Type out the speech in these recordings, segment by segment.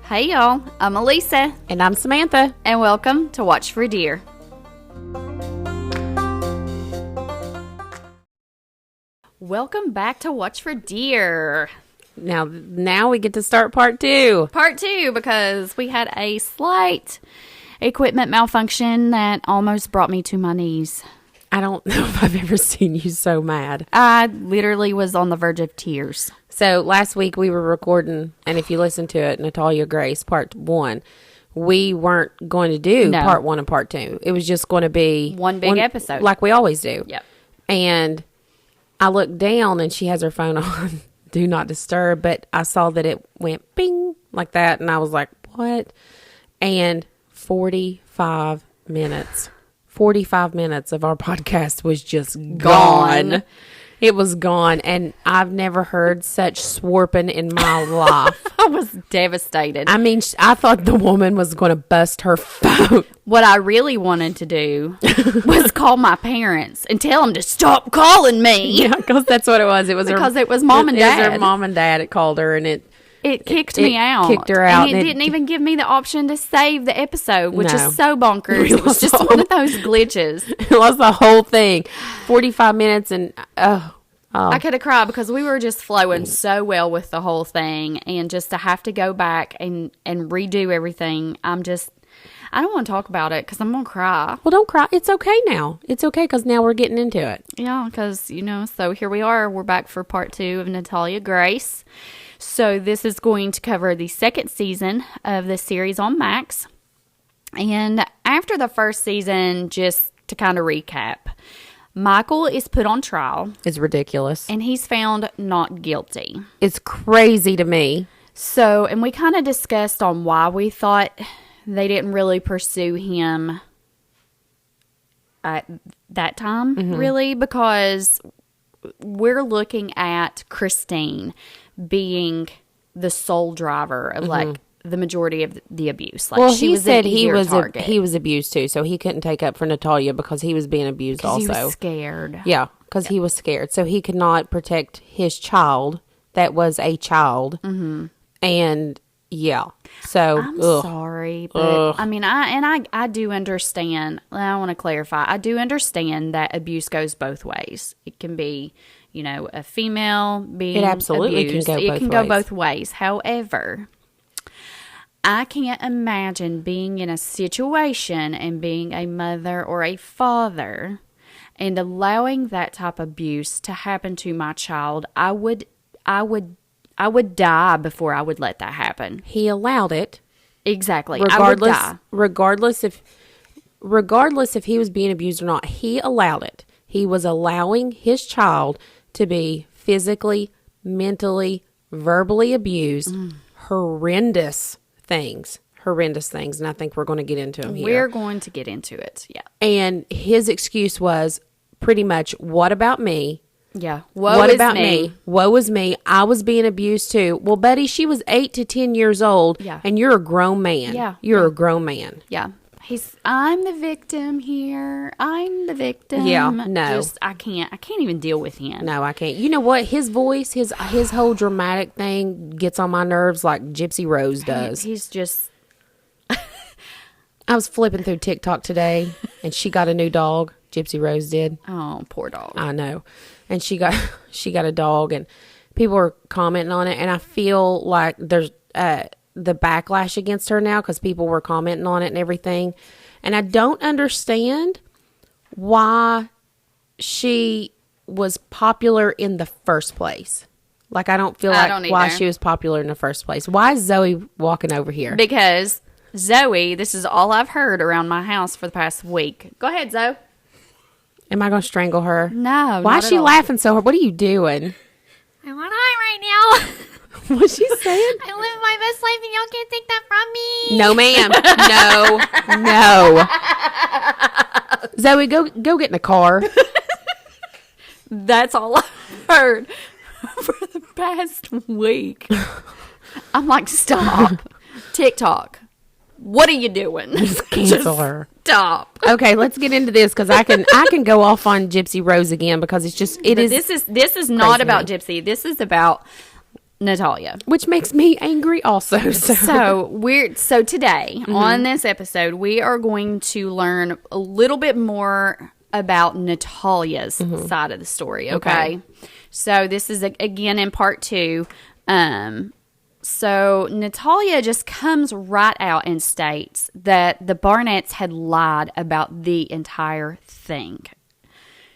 Hey y'all, I'm Elisa. And I'm Samantha. And welcome to Watch for Deer. Welcome back to Watch for Deer. Now we get to start part two. Part two, because we had a slight equipment malfunction that almost brought me to my knees. I don't know if I've ever seen you so mad. I literally was on the verge of tears. So last week we were recording, and if you listen to it, Natalia Grace, part one, we weren't going to do part one and part two. It was just going to be one big episode. Like we always do. Yep. And I looked down, and she has her phone on Do Not Disturb, but I saw that it went bing like that, and I was like, what? And 45 minutes of our podcast was just gone. It was gone, and I've never heard such swarping in my life. I was devastated. I mean, I thought the woman was going to bust her phone. What I really wanted to do was call my parents and tell them to stop calling me. Yeah, because that's what it was. It was because it was mom and dad. It was her mom and dad. It called her, and it kicked me out. Kicked her out. And it didn't even give me the option to save the episode, which is so bonkers. It was just one one of those glitches. It lost the whole thing. 45 minutes, and I could have cried because we were just flowing so well with the whole thing, and just to have to go back and redo everything, I don't want to talk about it because I'm going to cry. Well, don't cry. It's okay now. It's okay because now we're getting into it. Yeah, because, so here we are. We're back for part two of Natalia Grace. So this is going to cover the second season of the series on Max. And after the first season, just to kind of recap, Michael is put on trial. It's ridiculous. And he's found not guilty. It's crazy to me. So, and we kind of discussed on why we thought they didn't really pursue him at that time, really, because we're looking at Christine being the sole driver of like the majority of the abuse. Like, well, she he said he was abused too, so he couldn't take up for Natalia because he was being abused also. He was scared. Yeah, because he was scared, so he could not protect his child. That was a child, and yeah. So I'm sorry, but I mean, I do understand. I want to clarify. I do understand that abuse goes both ways. It can be, a female being it absolutely abused. It can go both ways. However, I can't imagine being in a situation and being a mother or a father and allowing that type of abuse to happen to my child. I would die before I would let that happen. He allowed it. Exactly. Regardless, I would die. Regardless if he was being abused or not, he allowed it. He was allowing his child to be physically, mentally, verbally abused. Horrendous things. And I think we're going to get into them here. We're going to get into it, yeah. And his excuse was pretty much, what about me? Yeah. What about me? Woe is me. I was being abused too. Well, buddy, she was 8 to 10 years old, and you're a grown man. Yeah. You're a grown man. Yeah. I'm the victim here. I'm the victim. Yeah, no. I can't even deal with him. No, I can't. You know what? His voice, his whole dramatic thing gets on my nerves like Gypsy Rose does. He's just... I was flipping through TikTok today, and she got a new dog. Gypsy Rose did. Oh, poor dog. I know. And she got a dog, and people are commenting on it, and I feel like there's the backlash against her now because people were commenting on it and everything. And I don't understand why she was popular in the first place. Like, I don't feel like why she was popular in the first place. Why is Zoe walking over here? Because Zoe, this is all I've heard around my house for the past week. Go ahead, Zoe. Am I going to strangle her? No. Why is she laughing so hard? What are you doing? I'm on high right now. What's she saying? I live my best life and y'all can't take that from me. No, ma'am. No. Zoe, go get in the car. That's all I've heard for the past week. I'm like, stop. TikTok. What are you doing? Just cancel her. Stop. Okay, let's get into this because I can go off on Gypsy Rose again because this is not about Gypsy. This is about Natalia. Which makes me angry also. So today on this episode, we are going to learn a little bit more about Natalia's side of the story. Okay. So this is again in part 2. So Natalia just comes right out and states that the Barnetts had lied about the entire thing.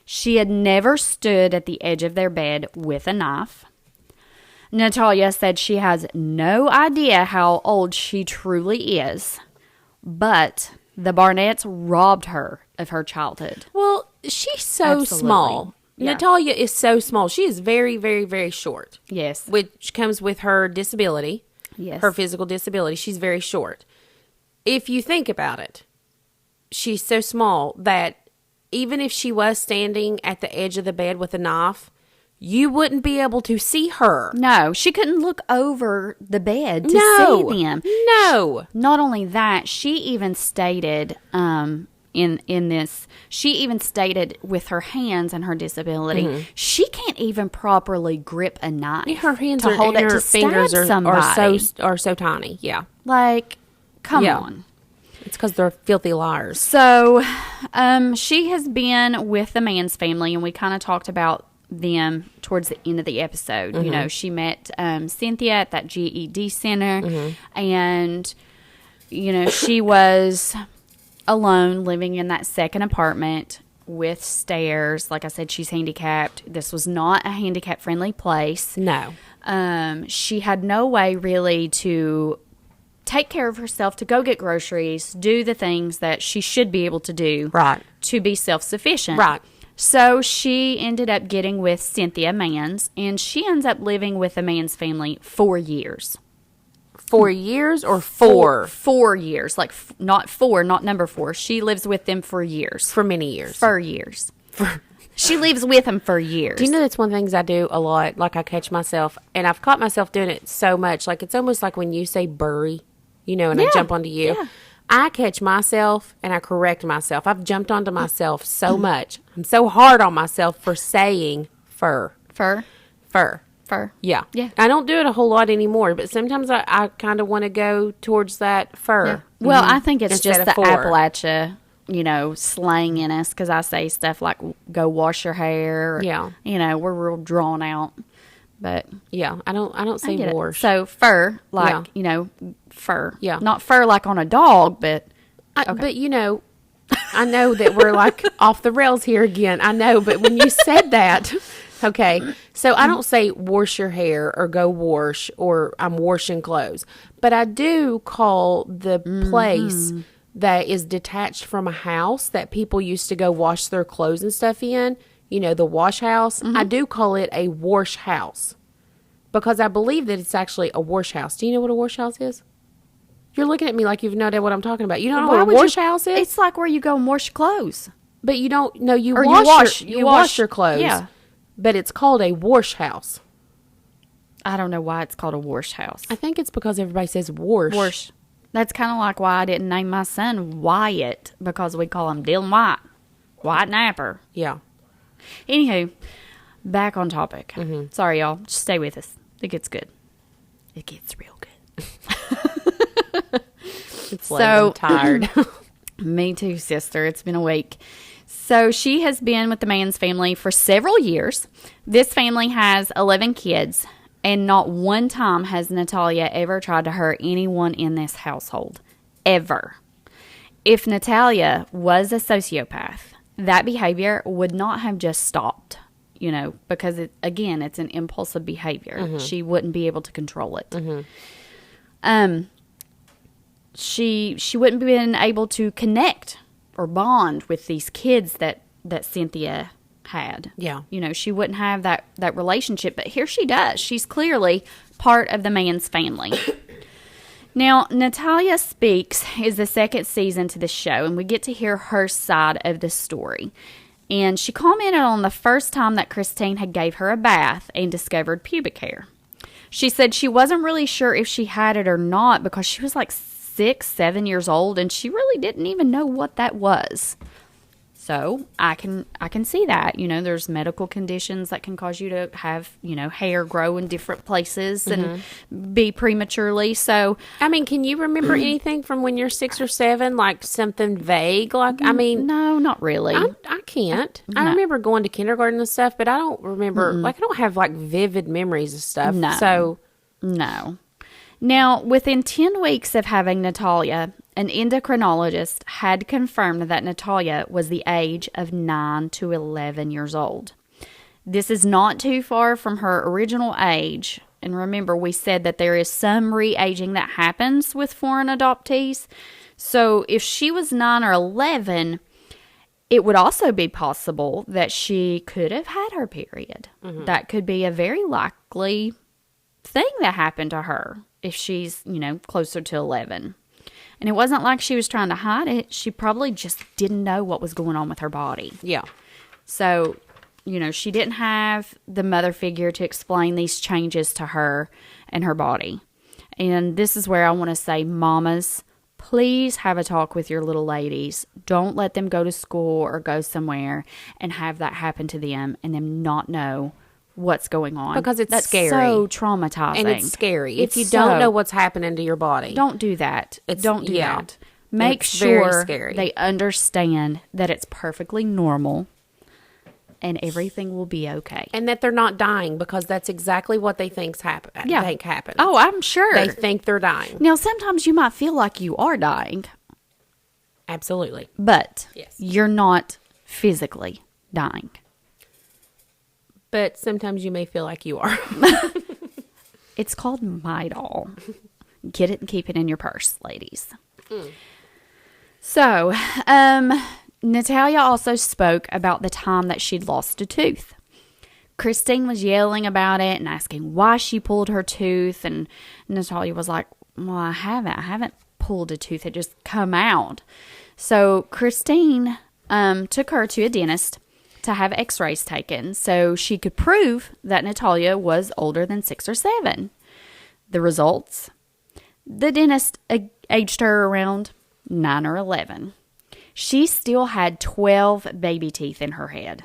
She had never stood at the edge of their bed with a knife. Natalia said she has no idea how old she truly is, but the Barnetts robbed her of her childhood. Well, she's so small. Yeah. Natalia is so small. She is very, very, very short. Yes. Which comes with her disability. Yes. Her physical disability. She's very short. If you think about it, she's so small that even if she was standing at the edge of the bed with a knife, you wouldn't be able to see her. No, she couldn't look over the bed to see them. No. Not only that, she even stated in this, she even stated with her hands and her disability, she can't even properly grip a knife. Her hands to hold it, her to fingers somebody. are so tiny. Yeah. Like, come on. It's because they're filthy liars. So, she has been with the Mann's family, and we kind of talked about them towards the end of the episode. You know, she met Cynthia at that GED center, and, you know, she was alone living in that second apartment with stairs. Like I said, she's handicapped. This was not a handicap-friendly place. No. She had no way really to take care of herself, to go get groceries, do the things that she should be able to do to be self-sufficient. Right. So she ended up getting with Cynthia Mann's, and she ends up living with the Mann's family 4 years. 4 years or 4? 4 years. Like, not 4, not number 4. She lives with them for years. For many years. For years. She lives with them for years. Do you know that's one of the things I do a lot? Like, I catch myself, and I've caught myself doing it so much. Like, it's almost like when you say bury, you know, and I jump onto you. Yeah. I catch myself and I correct myself. I've jumped onto myself so much. I'm so hard on myself for saying fur. Fur? Fur. Fur. Yeah. Yeah. I don't do it a whole lot anymore, but sometimes I kind of want to go towards that fur. Yeah. Well, I think it's Instead just of the for. Appalachia, you know, slang in us, because I say stuff like go wash your hair. Or, Yeah. You know, we're real drawn out. But Yeah, I don't say get it. wash. So fur, like, Yeah. you know, fur. Yeah. Not fur like on a dog, but But, you know, I know that we're like off the rails here again. I know, but when you said that, okay, so I don't say wash your hair or go wash or I'm washing clothes, but I do call the place that is detached from a house that people used to go wash their clothes and stuff in, you know, the wash house. I do call it a wash house because I believe that it's actually a wash house. Do you know what a wash house is? You're looking at me like you've no idea what I'm talking about. You don't know what a wash house is? It's like where you go and wash clothes. But you don't know you Or wash you wash your clothes. Yeah. But it's called a wash house. I don't know why it's called a wash house. I think it's because everybody says wash. Wash. That's kind of like why I didn't name my son Wyatt, because we call him Dylan White. White Napper. Yeah. Anywho, back on topic. Sorry, y'all. Just stay with us. It gets good. It gets real good. It's late. I'm tired. Me too, sister. It's been a week. So she has been with the Mann's family for several years. This family has 11 kids, and not one time has Natalia ever tried to hurt anyone in this household. Ever. If Natalia was a sociopath, that behavior would not have just stopped, you know, because, it's an impulsive behavior. She wouldn't be able to control it. She wouldn't have been able to connect or bond with these kids that Cynthia had. Yeah. You know, she wouldn't have that relationship, but here she does. She's clearly part of the Mann's family. Now, Natalia Speaks is the second season to the show, and we get to hear her side of the story. And she commented on the first time that Christine had gave her a bath and discovered pubic hair. She said she wasn't really sure if she had it or not because she was like 6, 7 years old, and she really didn't even know what that was. So I can see that. There's medical conditions that can cause you to have, hair grow in different places and be prematurely. So I mean, can you remember anything from when you're 6 or 7, like something vague? Like, I mean, no, not really. I can't. I remember going to kindergarten and stuff, but I don't remember, like, I don't have like vivid memories of stuff. No. So No. Now, within 10 weeks of having Natalia, an endocrinologist had confirmed that Natalia was the age of 9 to 11 years old. This is not too far from her original age. And remember, we said that there is some re-aging that happens with foreign adoptees. So if she was 9 or 11, it would also be possible that she could have had her period. That could be a very likely thing that happened to her if she's, closer to 11. And it wasn't like she was trying to hide it. She probably just didn't know what was going on with her body. yeah. So, she didn't have the mother figure to explain these changes to her and her body. And this is where I want to say, mamas, please have a talk with your little ladies. Don't let them go to school or go somewhere and have that happen to them and them not know what's going on. Because that's scary. So traumatizing. And it's scary. If you don't know what's happening to your body. Don't do that. Don't do yeah. that. Make It's sure very scary. they understand that it's perfectly normal and everything will be okay. And that they're not dying, because that's exactly what they think happens. Oh, I'm sure. They think they're dying. Now, sometimes you might feel like you are dying, Absolutely. but Yes. you're not physically dying. But sometimes you may feel like you are. It's called Midol. Get it and keep it in your purse, ladies. So, Natalia also spoke about the time that she'd lost a tooth. Christine was yelling about it and asking why she pulled her tooth. And Natalia was like, well, I haven't pulled a tooth. It just come out. So Christine took her to a dentist to have x-rays taken so she could prove that Natalia was older than 6 or 7. The results? The dentist aged her around 9 or 11. She still had 12 baby teeth in her head.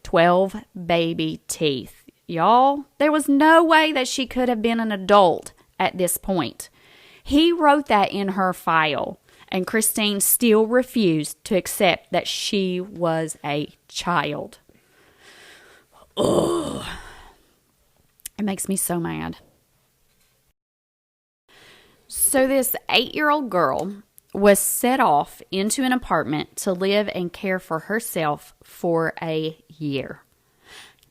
12 baby teeth. Y'all, there was no way that she could have been an adult at this point. He wrote that in her file, and Christine still refused to accept that she was a child. Ugh. It makes me so mad. So this 8-year-old girl was set off into an apartment to live and care for herself for a year.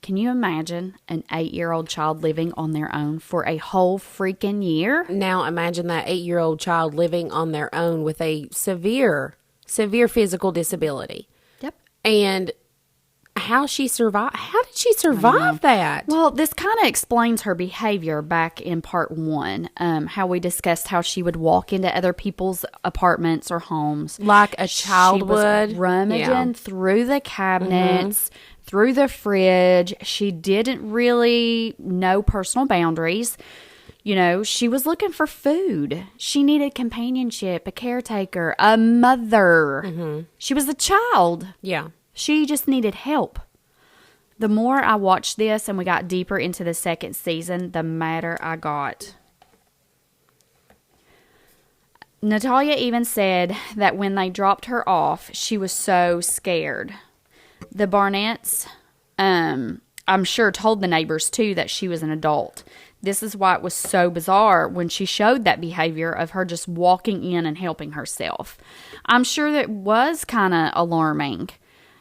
Can you imagine an 8-year-old child living on their own for a whole freaking year? Now imagine that 8-year-old child living on their own with a severe physical disability. Yep. And how did she survive that? Well, this kind of explains her behavior back in part 1, how we discussed how she would walk into other people's apartments or homes. Like a child She was would. rummaging through the cabinets, through the fridge. She didn't really know personal boundaries. She was looking for food. She needed companionship, a caretaker, a mother. She was a child. Yeah. She just needed help. The more I watched this and we got deeper into the second season, the madder I got. Natalia even said that when they dropped her off, she was so scared. The Barnetts, I'm sure, told the neighbors too that she was an adult. This is why it was so bizarre when she showed that behavior of her just walking in and helping herself. I'm sure that was kind of alarming.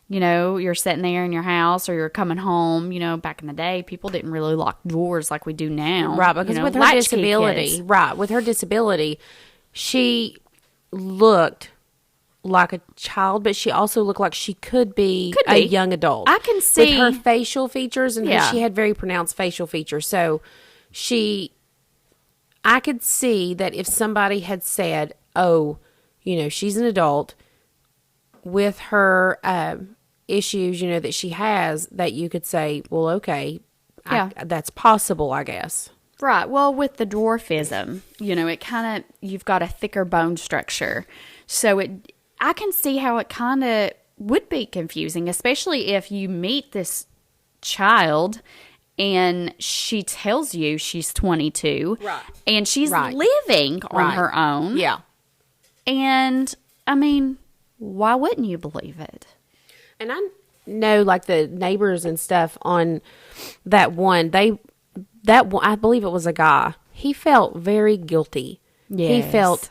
You're sitting there in your house or you're coming home. Back in the day, people didn't really lock doors like we do now. Right, because with her disability, she looked like a child, but she also looked like she could be a young adult. I can see. With her facial features, and she had very pronounced facial features. So I could see that if somebody had said, oh, she's an adult with her issues, that she has, that you could say, well, okay, that's possible, I guess. Right. Well, with the dwarfism, it kind of, you've got a thicker bone structure. So I can see how it kind of would be confusing, especially if you meet this child and she tells you she's 22. Right. And she's Right. living on Right. her own. Yeah. And, I mean, why wouldn't you believe it? And I know, like, the neighbors and stuff on that one, I believe it was a guy. He felt very guilty. He Yes. felt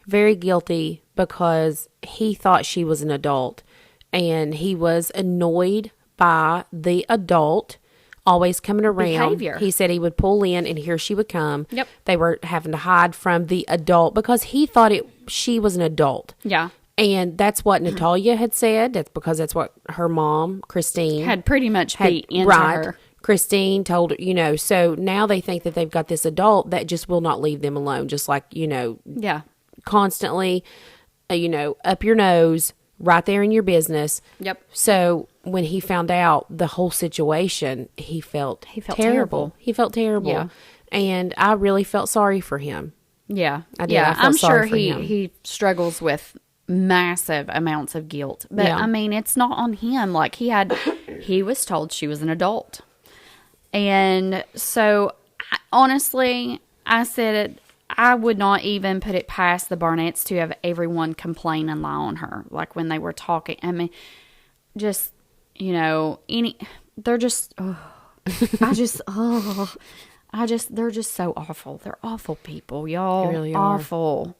very guilty because he thought she was an adult. And he was annoyed by the adult always coming around. Behavior. He said he would pull in and here she would come. Yep. They were having to hide from the adult because he thought she was an adult. Yeah. And that's what Natalia had said. That's because that's what her mom, Christine, Had pretty much beat into right. her. Christine told her, so now they think that they've got this adult that just will not leave them alone. Just like, Yeah. constantly, up your nose, right there in your business. Yep. So when he found out the whole situation, he felt terrible. He felt terrible. Yeah. And I really felt sorry for him. Yeah. I did. Yeah. I felt I'm sure sorry for him. he struggles with massive amounts of guilt. But Yeah. I mean, it's not on him. Like he was told she was an adult. And so honestly, I said it, I would not even put it past the Barnetts to have everyone complain and lie on her. Like when they were talking, I mean, just, they're just, they're just so awful. They're awful people, y'all. They really are. Awful.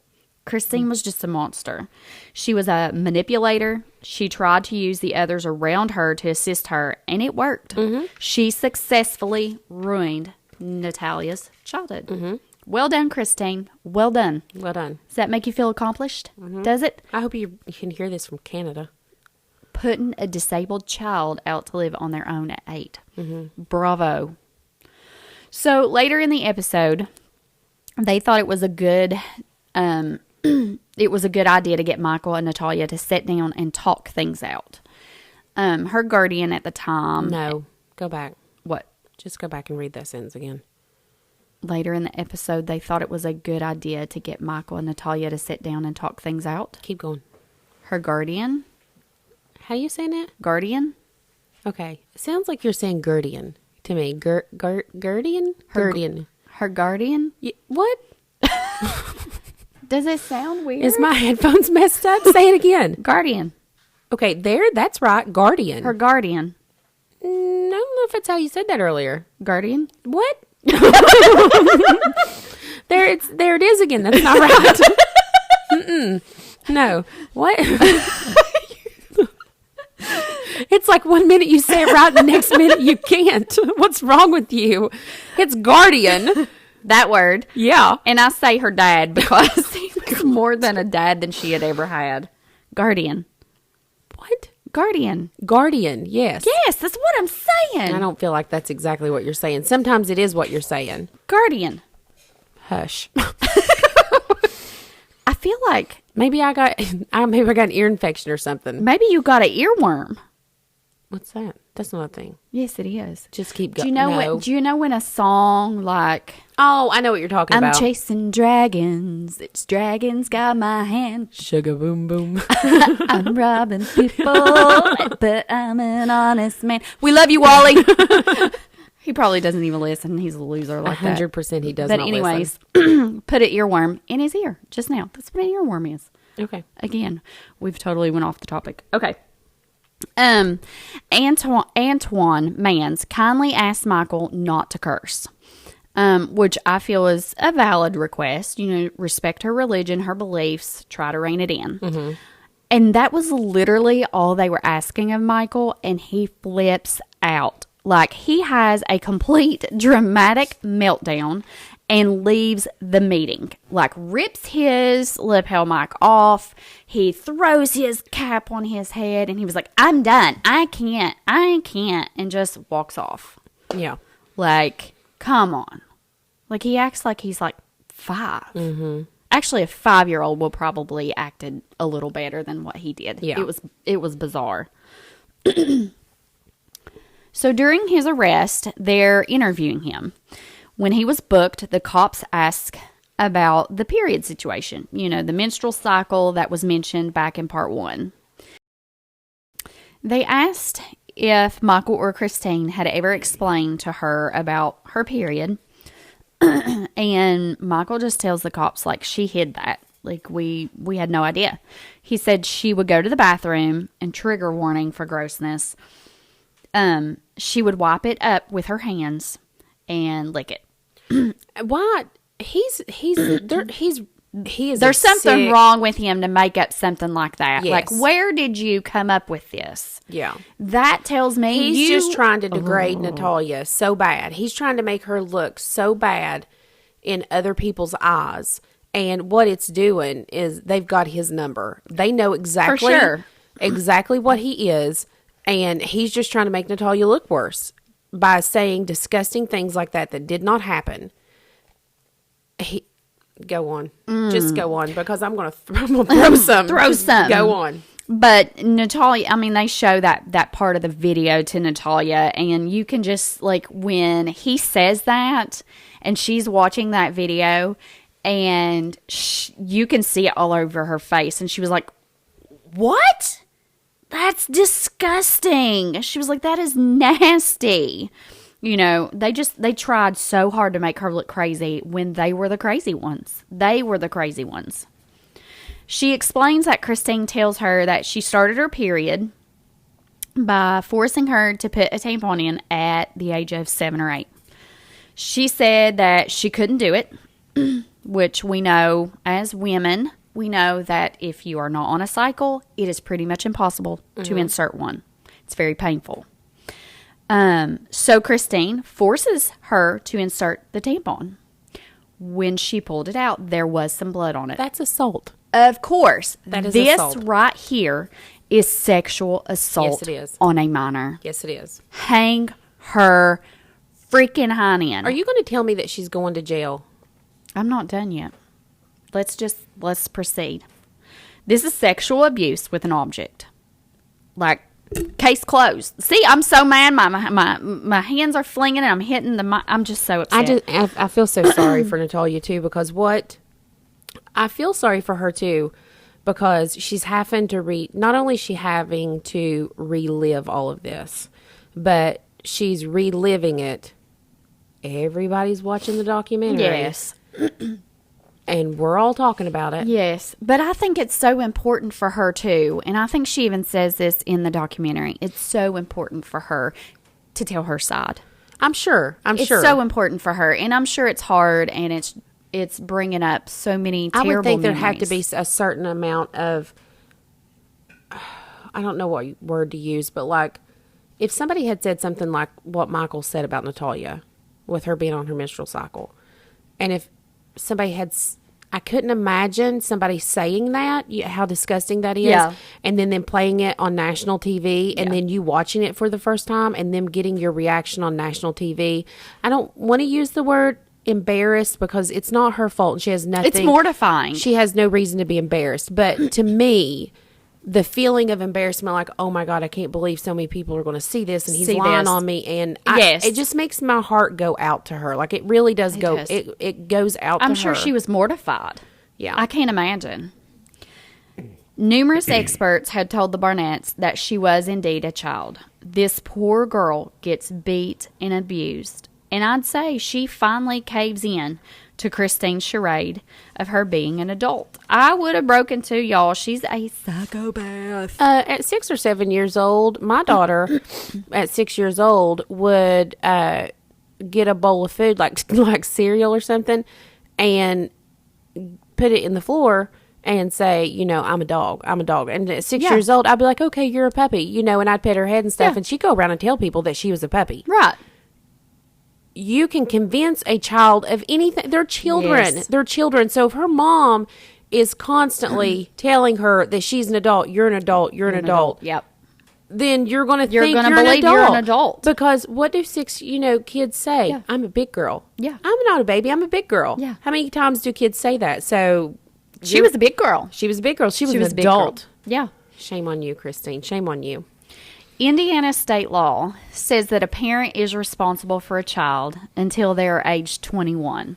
Christine was just a monster. She was a manipulator. She tried to use the others around her to assist her, and it worked. Mm-hmm. She successfully ruined Natalia's childhood. Mm-hmm. Well done, Christine. Well done. Well done. Does that make you feel accomplished? Mm-hmm. Does it? I hope you can hear this from Canada. Putting a disabled child out to live on their own at 8. Mm-hmm. Bravo. So later in the episode, they thought it was a good idea to get Michael and Natalia to sit down and talk things out. Her guardian at the time. No, go back. What? Just go back and read that sentence again. Later in the episode, they thought it was a good idea to get Michael and Natalia to sit down and talk things out. Keep going. Her guardian. How you saying that? Guardian. Okay. It sounds like you're saying guardian to me. Guardian? Guardian. Her guardian. What? Does it sound weird? Is my headphones messed up? Say it again. Guardian. Okay, that's right. Guardian. Her guardian. I don't know if that's how you said that earlier. Guardian. What? There it is again. That's not right. Mm-mm. No. What? It's like 1 minute you say it right, the next minute you can't. What's wrong with you? It's guardian. That word. Yeah. And I say her dad because he was more than a dad than she had ever had. Guardian. What? Guardian. Guardian, yes. Yes, that's what I'm saying. I don't feel like that's exactly what you're saying. Sometimes it is what you're saying. Guardian. Hush. I feel like Maybe I got an ear infection or something. maybe you got an earworm. What's that? That's not a thing. Yes, it is. Just keep Do going. you know do you know when a song like Oh, I know what you're talking I'm about. chasing dragons, it's dragons got my hand. Sugar boom boom. I'm robbing people, but I'm an honest man. We love you, Wally. He probably doesn't even listen. He's a loser like that. 100% he does But not anyways, listen. put an earworm in his ear just now. That's what an earworm is. Okay. Again, we've totally went off the topic. Okay. Antoine Mans kindly asked Michael not to curse, which I feel is a valid request. Respect her religion, her beliefs, try to rein it in. Mm-hmm. And that was literally all they were asking of Michael, and he flips out. Like, he has a complete dramatic meltdown and leaves the meeting. Like, rips his lapel mic off. He throws his cap on his head, and he was like, I'm done. I can't. And just walks off. Yeah. Like, come on. Like, he acts like he's like 5. Mm-hmm. Actually, a 5-year-old will probably acted a little better than what he did. Yeah. It was bizarre. So during his arrest, they're interviewing him. When he was booked, the cops asked about the period situation. The menstrual cycle that was mentioned back in part 1. They asked if Michael or Christine had ever explained to her about her period. And Michael just tells the cops, like, she hid that. Like, we had no idea. He said she would go to the bathroom, and trigger warning for grossness, she would wipe it up with her hands and lick it. Why? He is. There's something wrong with him to make up something like that. Yes. Like, where did you come up with this? Yeah. That tells me He's just trying to degrade Natalia so bad. He's trying to make her look so bad in other people's eyes. And what it's doing is they've got his number. They know exactly, exactly what he is. And he's just trying to make Natalia look worse by saying disgusting things like that did not happen. Go on. Just go on, because I'm going to throw some. Throw some. Go on. But Natalia, I mean, they show that part of the video to Natalia, and you can just, like, when he says that, and she's watching that video, and you can see it all over her face, and she was like, what? That's disgusting. She was like, that is nasty. You know, they tried so hard to make her look crazy when they were the crazy ones. They were the crazy ones. She explains that Christine tells her that she started her period by forcing her to put a tampon in at the age of 7 or 8. She said that she couldn't do it, which we know as women, we know that if you are not on a cycle, it is pretty much impossible to insert one. It's very painful. So Christine forces her to insert the tampon. When she pulled it out, there was some blood on it. That's assault. Of course. That is this assault. right here is sexual assault Yes, it is. on a minor. Yes, it is. Hang her freaking hind end. Are you going to tell me that she's going to jail? I'm not done yet. Let's proceed. This is sexual abuse with an object. Like, case closed. See, I'm so mad. My hands are flinging and I'm hitting I'm just so upset. I feel so sorry for Natalia too, because I feel sorry for her too, because she's having to not only is she having to relive all of this, but she's reliving it. Everybody's watching the documentary. Yes. And we're all talking about it. Yes. But I think it's so important for her too. And I think she even says this in the documentary. It's so important for her to tell her side. I'm sure. It's so important for her. And I'm sure it's hard, and it's bringing up so many terrible I would think there memories. had to be a certain amount of, I don't know what word to use, but like if somebody had said something like what Michael said about Natalia with her being on her menstrual cycle, and if somebody had, I couldn't imagine somebody saying that, how disgusting that is, Yeah. and then playing it on national TV, and then you watching it for the first time, and them getting your reaction on national TV. I don't want to use the word embarrassed, because it's not her fault, and she has nothing. It's mortifying. She has no reason to be embarrassed. But to me, the feeling of embarrassment, like, oh my God, I can't believe so many people are going to see this, and he's lying on me, and it just makes my heart go out to her. Like, it really does go. It goes out to her. I'm sure she was mortified. Yeah. I can't imagine. Numerous experts had told the Barnetts that she was indeed a child. This poor girl gets beat and abused. And I'd say she finally caves in to Christine's charade of her being an adult. I would have broken too, y'all. She's a psychopath. At 6 or 7 years old, my daughter at 6 years old would get a bowl of food, like cereal or something, and put it in the floor and say, I'm a dog. And at 6 years old, I'd be like, okay, you're a puppy, and I'd pet her head and stuff, and she'd go around and tell people that she was a puppy. Right. You can convince a child of anything. They're children. Yes. They're children. So if her mom is constantly telling her that she's an adult, you're an adult, you're an adult. Yep. Then you're going to think You're going to believe you're an adult. Because what do kids say? Yeah. I'm a big girl. Yeah. I'm not a baby. I'm a big girl. Yeah. How many times do kids say that? So She was a big girl. She was a big girl. She was a an big girl. adult. Yeah. Shame on you, Christine. Shame on you. Indiana state law says that a parent is responsible for a child until they are age 21.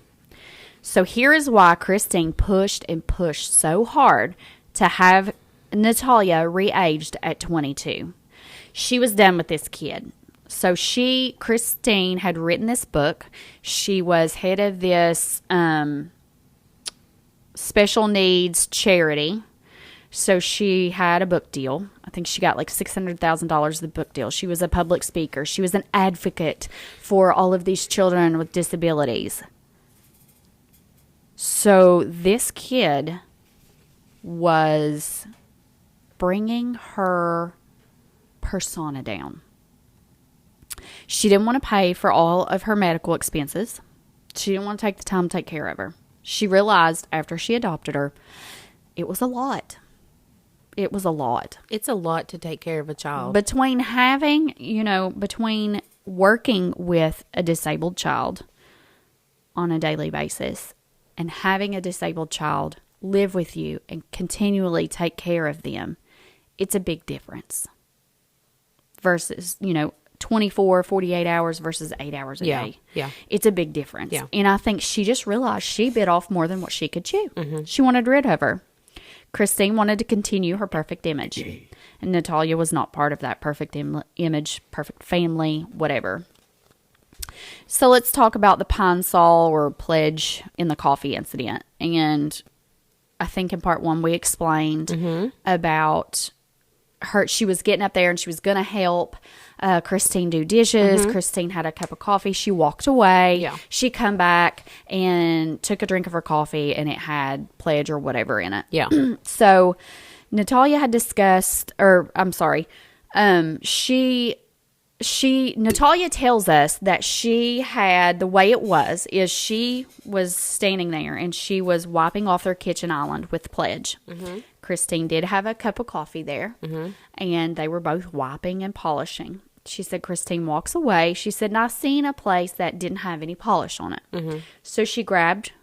So here is why Christine pushed and pushed so hard to have Natalia re-aged at 22. She was done with this kid. So Christine had written this book. She was head of this special needs charity. So she had a book deal. I think she got like $600,000 of the book deal. She was a public speaker. She was an advocate for all of these children with disabilities. So this kid was bringing her persona down. She didn't want to pay for all of her medical expenses. She didn't want to take the time to take care of her. She realized after she adopted her, it was a lot. It was a lot. It's a lot to take care of a child. Between working with a disabled child on a daily basis and having a disabled child live with you and continually take care of them, it's a big difference. Versus, 24, 48 hours versus 8 hours a day. Yeah. It's a big difference. Yeah. And I think she just realized she bit off more than what she could chew. Mm-hmm. She wanted rid of her. Christine wanted to continue her perfect image. And Natalia was not part of that perfect image, perfect family, whatever. So let's talk about the pine sol or pledge in the coffee incident. And I think in part 1 we explained about her. She was getting up there and she was going to help Christine do dishes. Christine had a cup of coffee. She walked away. Yeah. She come back and took a drink of her coffee and it had pledge or whatever in it. Yeah. So Natalia had discussed, Natalia tells us that she had, the way it was, is she was standing there and she was wiping off their kitchen island with pledge. Christine did have a cup of coffee there and they were both wiping and polishing. She said Christine walks away. She said, and I seen a place that didn't have any polish on it. So she grabbed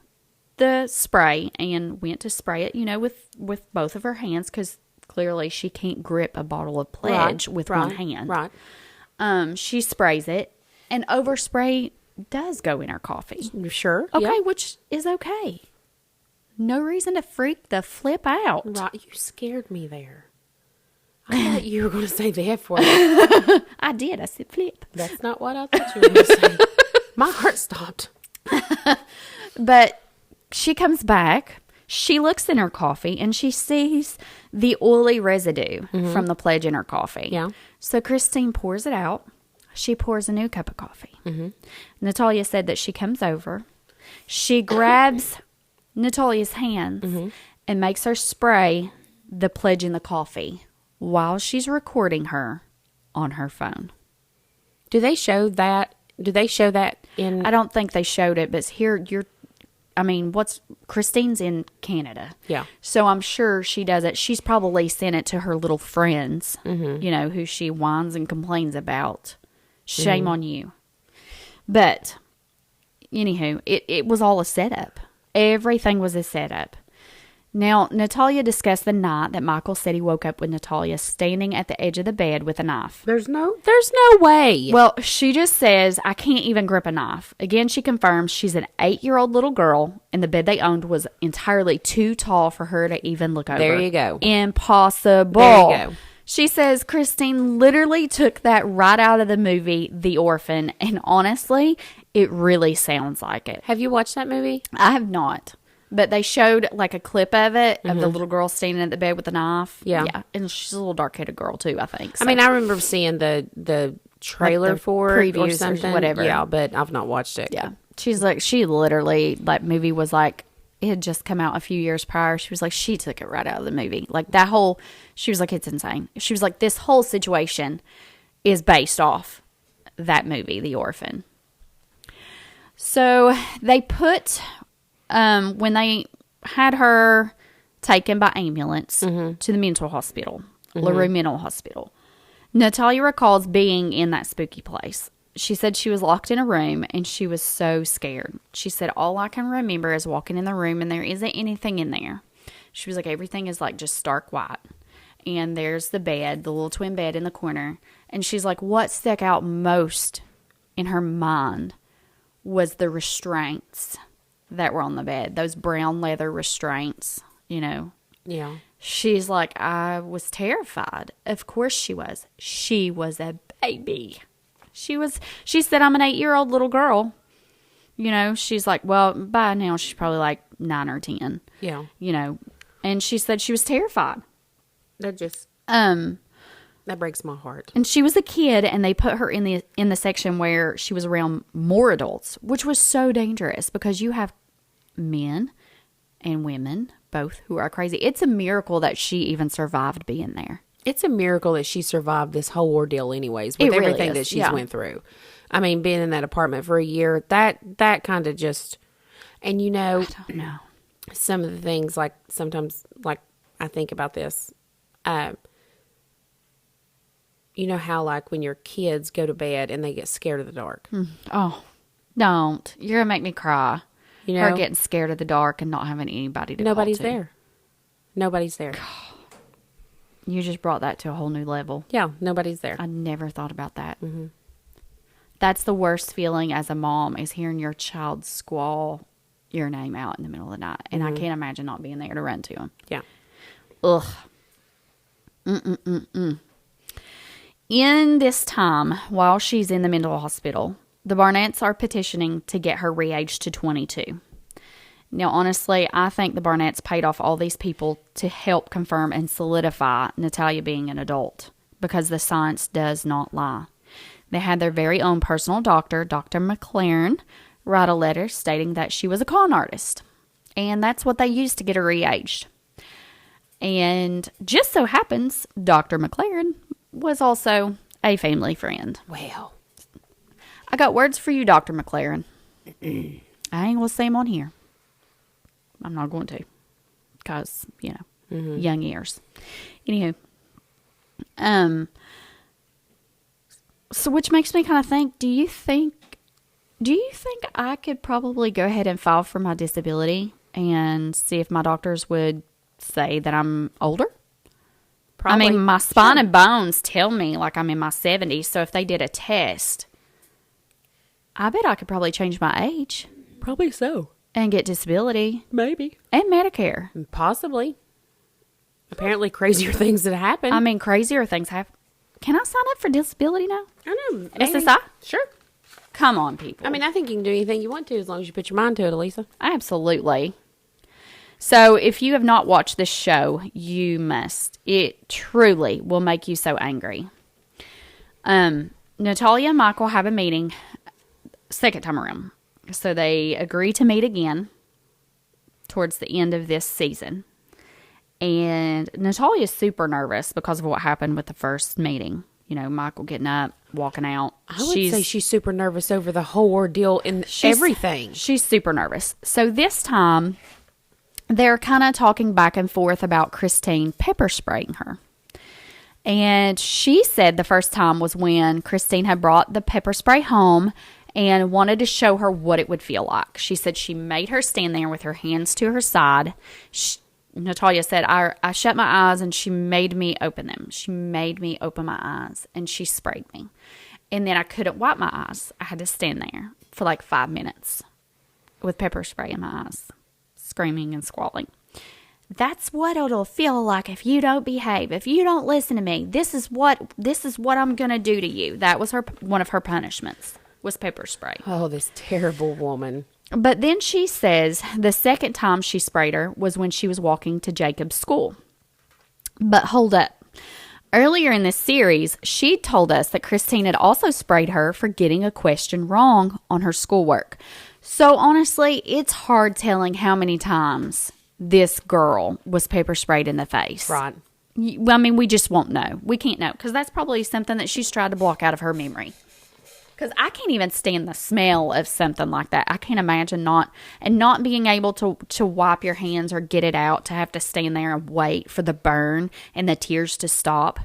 the spray and went to spray it, with both of her hands because clearly she can't grip a bottle of pledge with one hand. Right. She sprays it, and overspray does go in her coffee. Sure. Okay, Yeah. which is okay. No reason to freak the flip out. Right. You scared me there. I thought you were going to say that for me. I did. I said flip. That's not what I thought you were going to say. My heart stopped. But she comes back. She looks in her coffee, and she sees the oily residue from the pledge in her coffee. Yeah. So Christine pours it out. She pours a new cup of coffee. Natalia said that she comes over. She grabs Natalia's hands and makes her spray the pledge in the coffee while she's recording her on her phone. Do they show that? Do they show that in? I don't think they showed it, but here Christine's in Canada. Yeah. So I'm sure she does it. She's probably sent it to her little friends, who she whines and complains about. Shame on you. But, anywho, it was all a setup. Everything was a setup. Now, Natalia discussed the night that Michael said he woke up with Natalia standing at the edge of the bed with a knife. There's no way. Well, she just says, I can't even grip a knife. Again, she confirms she's an 8-year-old little girl, and the bed they owned was entirely too tall for her to even look over. There you go. Impossible. There you go. She says Christine literally took that right out of the movie The Orphan, and honestly, it really sounds like it. Have you watched that movie? I have not. But they showed like a clip of it, of the little girl standing at the bed with a knife. Yeah. And she's a little dark-headed girl, too, I think. So. I mean, I remember seeing the trailer Like the for it or previews or something. whatever. Yeah, but I've not watched it. Yeah. She's like, she literally, that movie was like, it had just come out a few years prior. She was like, she took it right out of the movie. Like that whole, she was like, it's insane. She was like, this whole situation is based off that movie, The Orphan. So they put, when they had her taken by ambulance to the mental hospital, LaRue Mental Hospital, Natalia recalls being in that spooky place. She said she was locked in a room and she was so scared. She said, all I can remember is walking in the room and there isn't anything in there. She was like, everything is like just stark white. And there's the bed, the little twin bed in the corner. And she's like, what stuck out most in her mind was the restraints that were on the bed. Those brown leather restraints, Yeah. She's like, I was terrified. Of course she was. She was a baby. She said, I'm an 8-year-old little girl. You know, she's like, well, by now she's probably like 9 or 10. Yeah. You know, and she said she was terrified. That breaks my heart. And she was a kid, and they put her in the section where she was around more adults, which was so dangerous because you have men and women, both who are crazy. It's a miracle that she even survived being there. It's a miracle that she survived this whole ordeal anyways, with really everything is, that she's yeah. went through. I mean, being in that apartment for a year, that kind of just, and you know, I don't know. Some of the things, like sometimes, like I think about this, you know how like when your kids go to bed and they get scared of the dark. Oh, don't. You're going to make me cry. You know, her getting scared of the dark and not having anybody to nobody's call to. there. Nobody's there. You just brought that to a whole new level. Yeah, nobody's there. I never thought about that. Mm-hmm. That's the worst feeling as a mom, is hearing your child squall your name out in the middle of the night. And I can't imagine not being there to run to him. Yeah. Ugh. In this time, while she's in the mental hospital, the Barnetts are petitioning to get her re-aged to 22. Now, honestly, I think the Barnetts paid off all these people to help confirm and solidify Natalia being an adult, because the science does not lie. They had their very own personal doctor, Dr. McLaren, write a letter stating that she was a con artist. And that's what they used to get her re-aged. And just so happens, Dr. McLaren was also a family friend. Well, I got words for you, Dr. McLaren. I ain't going to say them on here. I'm not going to. Because, you know, young ears. Anywho. So which makes me kind of think, do you think I could probably go ahead and file for my disability and see if my doctors would say that I'm older? Probably. I mean, my spine and bones tell me like I'm in my 70s. So if they did a test, I bet I could probably change my age. Probably so. And get disability. Maybe. And Medicare. Possibly. Apparently crazier things that happen. I mean, crazier things happen. Can I sign up for disability now? I know. SSI? Sure. Come on, people. I mean, I think you can do anything you want to as long as you put your mind to it, Elisa. Absolutely. So, if you have not watched this show, you must. It truly will make you so angry. Natalia and Michael have a meeting second time around. So, they agree to meet again towards the end of this season. And Natalia is super nervous because of what happened with the first meeting. You know, Michael getting up, walking out. I would say she's super nervous over the whole ordeal and everything. She's super nervous. So this time, they're kind of talking back and forth about Christine pepper spraying her. And she said the first time was when Christine had brought the pepper spray home and wanted to show her what it would feel like. She said she made her stand there with her hands to her side. Natalia said, I shut my eyes and she made me open them. She made me open my eyes and she sprayed me. And then I couldn't wipe my eyes. I had to stand there for like 5 minutes with pepper spray in my eyes, screaming and squalling. That's what it'll feel like if you don't behave, if you don't listen to me. This is what I'm going to do to you. That was one of her punishments, was pepper spray. Oh, this terrible woman. But then she says the second time she sprayed her was when she was walking to Jacob's school. But hold up. Earlier in this series, she told us that Christine had also sprayed her for getting a question wrong on her schoolwork. So honestly, it's hard telling how many times this girl was pepper sprayed in the face. Right. I mean, we just won't know. We can't know because that's probably something that she's tried to block out of her memory. Because I can't even stand the smell of something like that. I can't imagine not being able to wipe your hands or get it out, to have to stand there and wait for the burn and the tears to stop.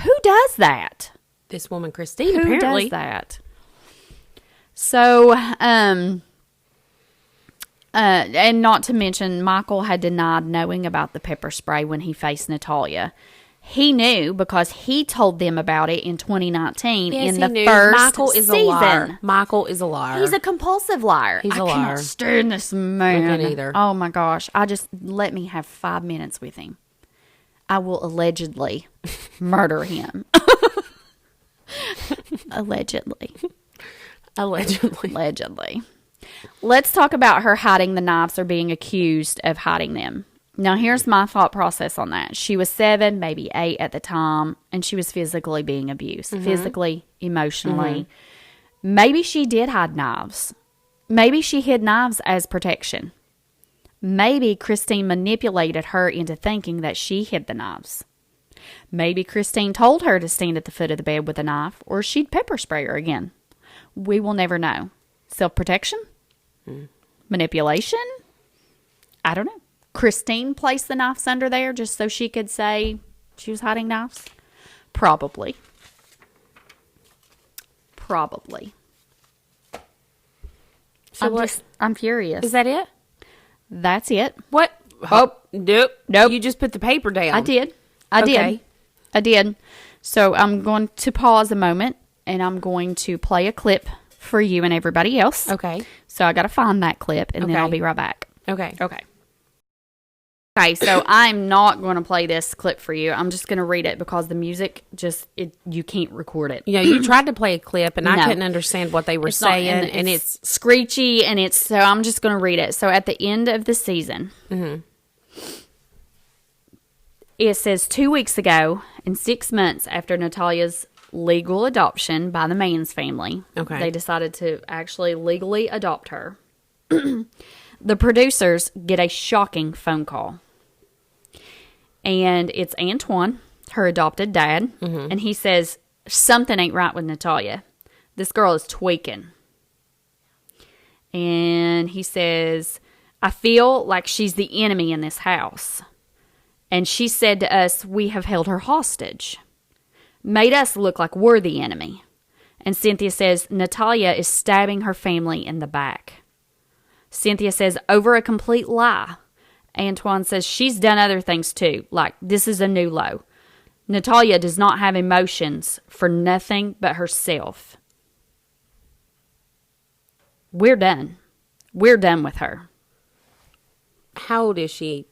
Who does that? This woman, Christine, Who apparently. does that? So, and not to mention, Michael had denied knowing about the pepper spray when he faced Natalia. He knew because he told them about it in 2019 yes, in the knew. first Michael is season. A liar. Michael is a liar. He's a compulsive liar. He's a I liar. can't stand this man. I can't either. Oh my gosh. Let me have 5 minutes with him. I will allegedly murder him. Allegedly. Let's talk about her hiding the knives or being accused of hiding them. Now, here's my thought process on that. She was 7, maybe 8 at the time, and she was physically being abused. Physically, emotionally. Maybe she did hide knives. Maybe she hid knives as protection. Maybe Christine manipulated her into thinking that she hid the knives. Maybe Christine told her to stand at the foot of the bed with a knife, or she'd pepper spray her again. We will never know. Self-protection? Manipulation? I don't know. Christine placed the knives under there just so she could say she was hiding knives? Probably. So I'm curious. Is that it? That's it. What? Oh, nope. You just put the paper down. I did. I did. So I'm going to pause a moment, and I'm going to play a clip for you and everybody else. Okay. So I got to find that clip, and then I'll be right back. Okay. Okay, so I'm not going to play this clip for you. I'm just going to read it because the music you can't record it. You tried to play a clip, and I couldn't understand what they were saying, and it's screechy, and so I'm just going to read it. So at the end of the season, it says 2 weeks ago, and 6 months after Natalia's legal adoption by the Mans family, they decided to actually legally adopt her. The producers get a shocking phone call. And it's Antoine, her adopted dad. And he says, something ain't right with Natalia. This girl is tweaking. And he says, I feel like she's the enemy in this house. And she said to us, we have held her hostage. Made us look like we're the enemy. And Cynthia says, Natalia is stabbing her family in the back. Cynthia says, over a complete lie. Antoine says, she's done other things too, like this is a new low. Natalia does not have emotions for nothing but herself. We're done. We're done with her. How old is she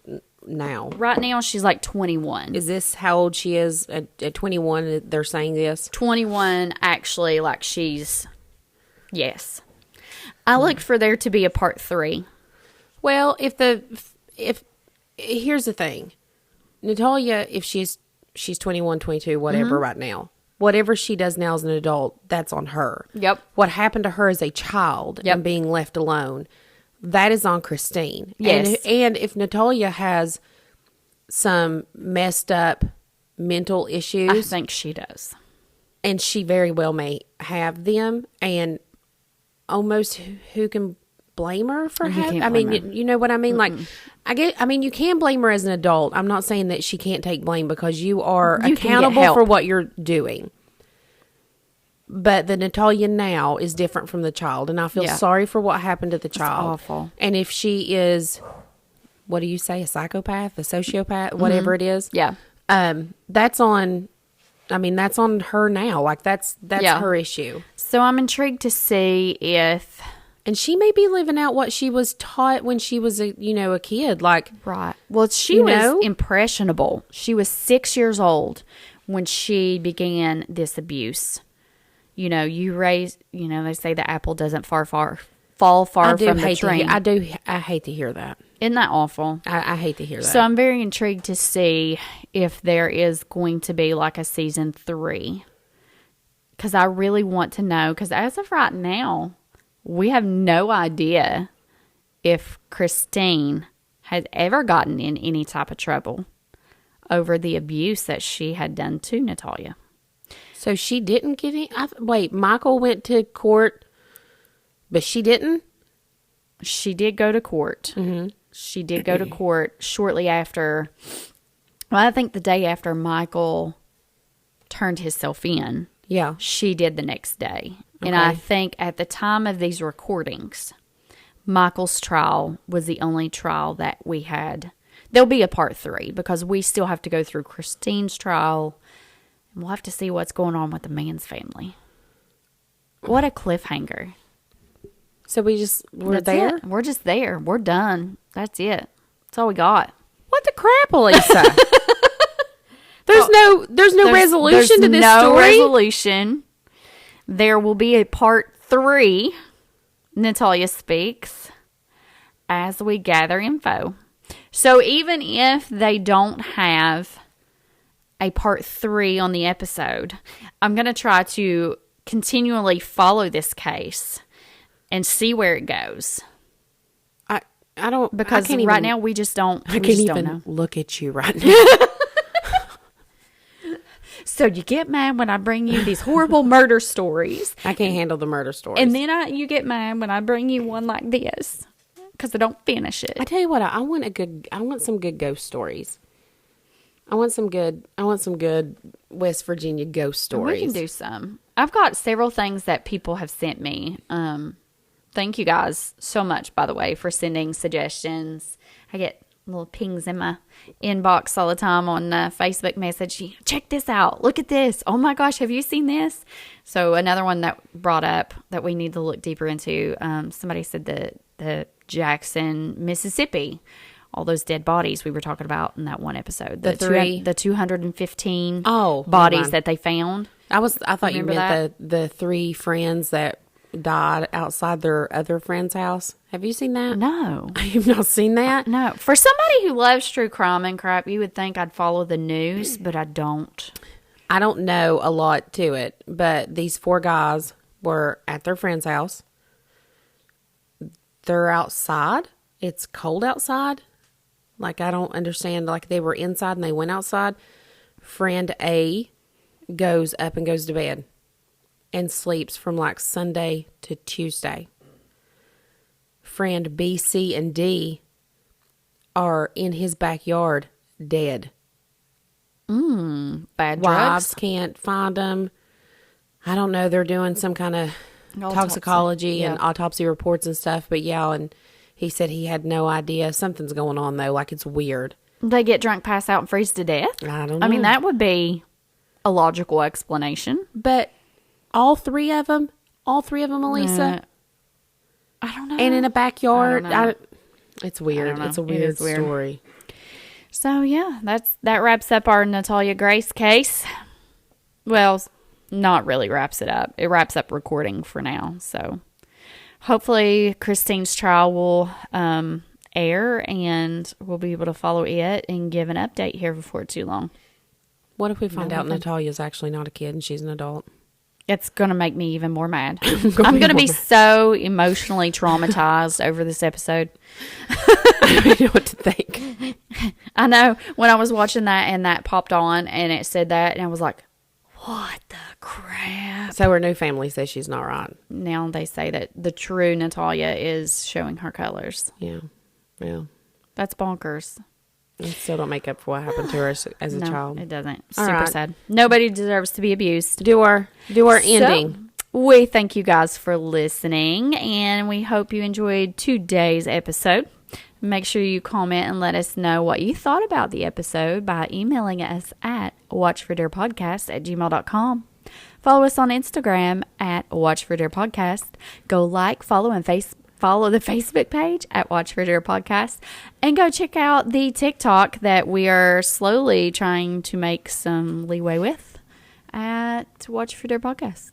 now? Right now, she's like 21. Is this how old she is at 21? They're saying this? 21, actually, like she's, yes. I look for there to be a part 3. Well, if here's the thing. Natalia, if she's 21, 22, whatever right now, whatever she does now as an adult, that's on her. Yep. What happened to her as a child and being left alone, that is on Christine. Yes. And if Natalia has some messed up mental issues. I think she does. And she very well may have them. And almost who can blame her for having? I mean, you know what I mean? Mm-mm. Like, you can blame her as an adult. I'm not saying that she can't take blame because you are accountable for what you're doing. But the Natalia now is different from the child. And I feel sorry for what happened to the child. It's awful. And if she is, what do you say, a psychopath, a sociopath, whatever it is. Yeah. That's on her now. Like, that's her issue. So I'm intrigued to see if... And she may be living out what she was taught when she was a kid. Like, right. Well, she was impressionable. She was 6 years old when she began this abuse. You know, they say the apple doesn't fall far from the tree. I hate to hear that. Isn't that awful? I hate to hear that. So I'm very intrigued to see if there is going to be like a season 3. Because I really want to know. Because as of right now, we have no idea if Christine has ever gotten in any type of trouble over the abuse that she had done to Natalia. So she didn't get any... Wait, Michael went to court, but she didn't? She did go to court. Mm-hmm. She did go to court shortly after... Well, I think the day after Michael turned himself in. Yeah. She did the next day. Okay. And I think at the time of these recordings, Michael's trial was the only trial that we had. There'll be a part 3 because we still have to go through Christine's trial. And we'll have to see what's going on with the Mans family. What a cliffhanger. So we're there? It. We're just there. We're done. That's it. That's all we got. What the crap, Elisa? There's no resolution to this story. Resolution. There will be a part 3. Natalia speaks as we gather info. So even if they don't have a part 3 on the episode, I'm going to try to continually follow this case and see where it goes. I don't, because right now we just don't. I can't even look at you right now. So you get mad when I bring you these horrible murder stories. I can't handle the murder stories. And then you get mad when I bring you one like this because I don't finish it. I tell you what, I want some good ghost stories. I want some good West Virginia ghost stories. We can do some. I've got several things that people have sent me. Thank you guys so much, by the way, for sending suggestions. I get little pings in my inbox all the time on Facebook message. Check this out. Look at this. Oh my gosh, have you seen this? So another one that brought up that we need to look deeper into. Somebody said the Jackson, Mississippi, all those dead bodies we were talking about in that one episode. The 215 bodies that they found. I thought you meant the 3 friends that died outside their other friend's house. Have you seen that? No. You've not seen that? No. For somebody who loves true crime and crap, you would think I'd follow the news, but I don't. I don't know a lot to it, but these 4 guys were at their friend's house. They're outside. It's cold outside. Like, I don't understand. Like, they were inside and they went outside. Friend A goes up and goes to bed and sleeps from like Sunday to Tuesday. Friend B, C, and D are in his backyard dead. Bad Wives drugs. can't find them. I don't know. They're doing some kind of toxicology and autopsy reports and stuff. But yeah, and he said he had no idea. Something's going on though. Like, it's weird. They get drunk, pass out, and freeze to death? I don't know. I mean, that would be a logical explanation. But all three of them, Elisa. I don't know. And in a backyard. I don't know. It's weird. It's a weird story. So, yeah, that wraps up our Natalia Grace case. Well, not really wraps it up. It wraps up recording for now. So, hopefully Christine's trial will air and we'll be able to follow it and give an update here before too long. What if we find out Natalia's actually not a kid and she's an adult? It's going to make me even more mad. I'm going to be so emotionally traumatized over this episode. I don't know what to think. I know. When I was watching that and that popped on and it said that, and I was like, what the crap? So her new family says she's not right. Now they say that the true Natalia is showing her colors. Yeah. Yeah. That's bonkers. It still don't make up for what happened to her as a child. It doesn't. All Super right. sad. Nobody deserves to be abused. Do our ending. We thank you guys for listening, and we hope you enjoyed today's episode. Make sure you comment and let us know what you thought about the episode by emailing us at watchfordearpodcast@gmail.com. Follow us on Instagram at watchfordearpodcast. Go like, follow, and follow the Facebook page at Watch for Dear Podcast, and go check out the TikTok that we are slowly trying to make some leeway with at Watch for Dear Podcast.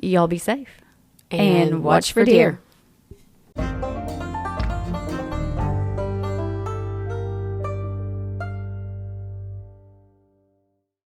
Y'all be safe and watch for deer.